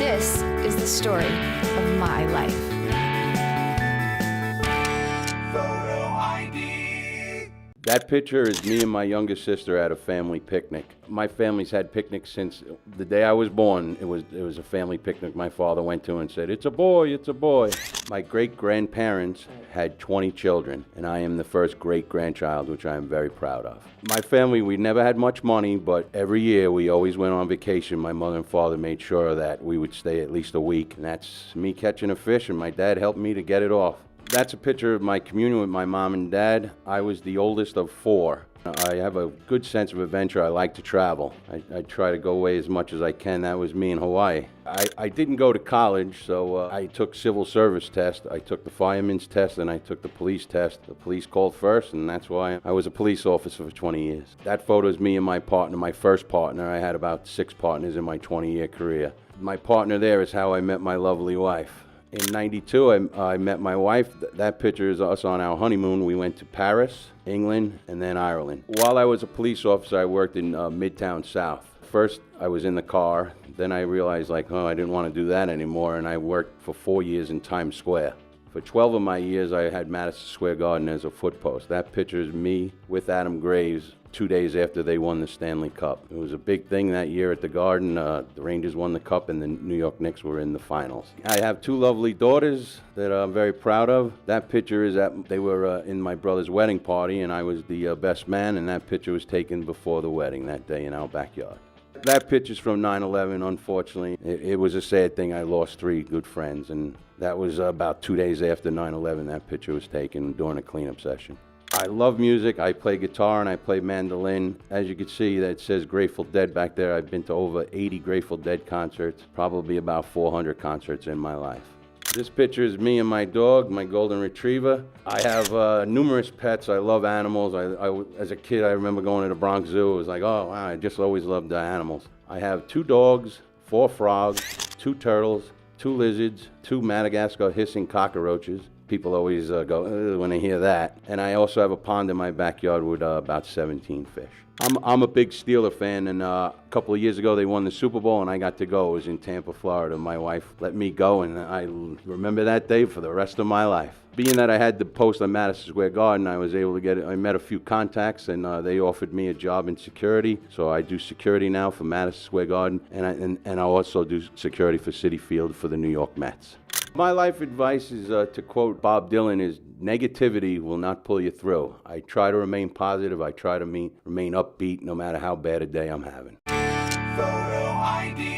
This is the story of my life. That picture is me and my younger sister at a family picnic. My family's had picnics since the day I was born. It was a family picnic my father went to and said, "It's a boy, it's a boy." My great-grandparents had 20 children, and I am the first great-grandchild, which I am very proud of. My family, we never had much money, but every year we always went on vacation. My mother and father made sure that we would stay at least a week, and that's me catching a fish, and my dad helped me to get it off. That's a picture of my communion with my mom and dad. I was the oldest of 4. I have a good sense of adventure. I like to travel. I try to go away as much as I can. That was me in Hawaii. I didn't go to college, so I took civil service test. I took the fireman's test, and I took the police test. The police called first, and that's why I was a police officer for 20 years. That photo is me and my partner, my first partner. I had about 6 partners in my 20-year career. My partner there is how I met my lovely wife. In '92, I met my wife. That picture is us on our honeymoon. We went to Paris, England, and then Ireland. While I was a police officer, I worked in Midtown South. First, I was in the car. Then I realized, I didn't want to do that anymore, and I worked for 4 years in Times Square. For 12 of my years, I had Madison Square Garden as a footpost. That picture is me with Adam Graves 2 days after they won the Stanley Cup. It was a big thing that year at the Garden. The Rangers won the Cup and the New York Knicks were in the finals. I have 2 lovely daughters that I'm very proud of. That picture is they were in my brother's wedding party, and I was the best man, and that picture was taken before the wedding that day in our backyard. That picture's from 9/11, unfortunately. It was a sad thing. I lost 3 good friends, and that was about 2 days after 9/11 that picture was taken during a cleanup session. I love music. I play guitar and I play mandolin. As you can see, that says Grateful Dead back there. I've been to over 80 Grateful Dead concerts, probably about 400 concerts in my life. This picture is me and my dog, my golden retriever. I have numerous pets. I love animals. As a kid, I remember going to the Bronx Zoo. It was like, oh, wow, I just always loved animals. I have 2 dogs, 4 frogs, 2 turtles, 2 lizards, 2 Madagascar hissing cockroaches. People always go, ugh, when they hear that. And I also have a pond in my backyard with about 17 fish. I'm a big Steeler fan, and a couple of years ago they won the Super Bowl, and I got to go. It was in Tampa, Florida. My wife let me go, and I remember that day for the rest of my life. Being that I had the post on Madison Square Garden, I was able to get it. I met a few contacts, and they offered me a job in security. So I do security now for Madison Square Garden, and I also do security for Citi Field for the New York Mets. My life advice is, to quote Bob Dylan, is negativity will not pull you through. I try to remain positive. I try to remain upbeat no matter how bad a day I'm having. Photo ID.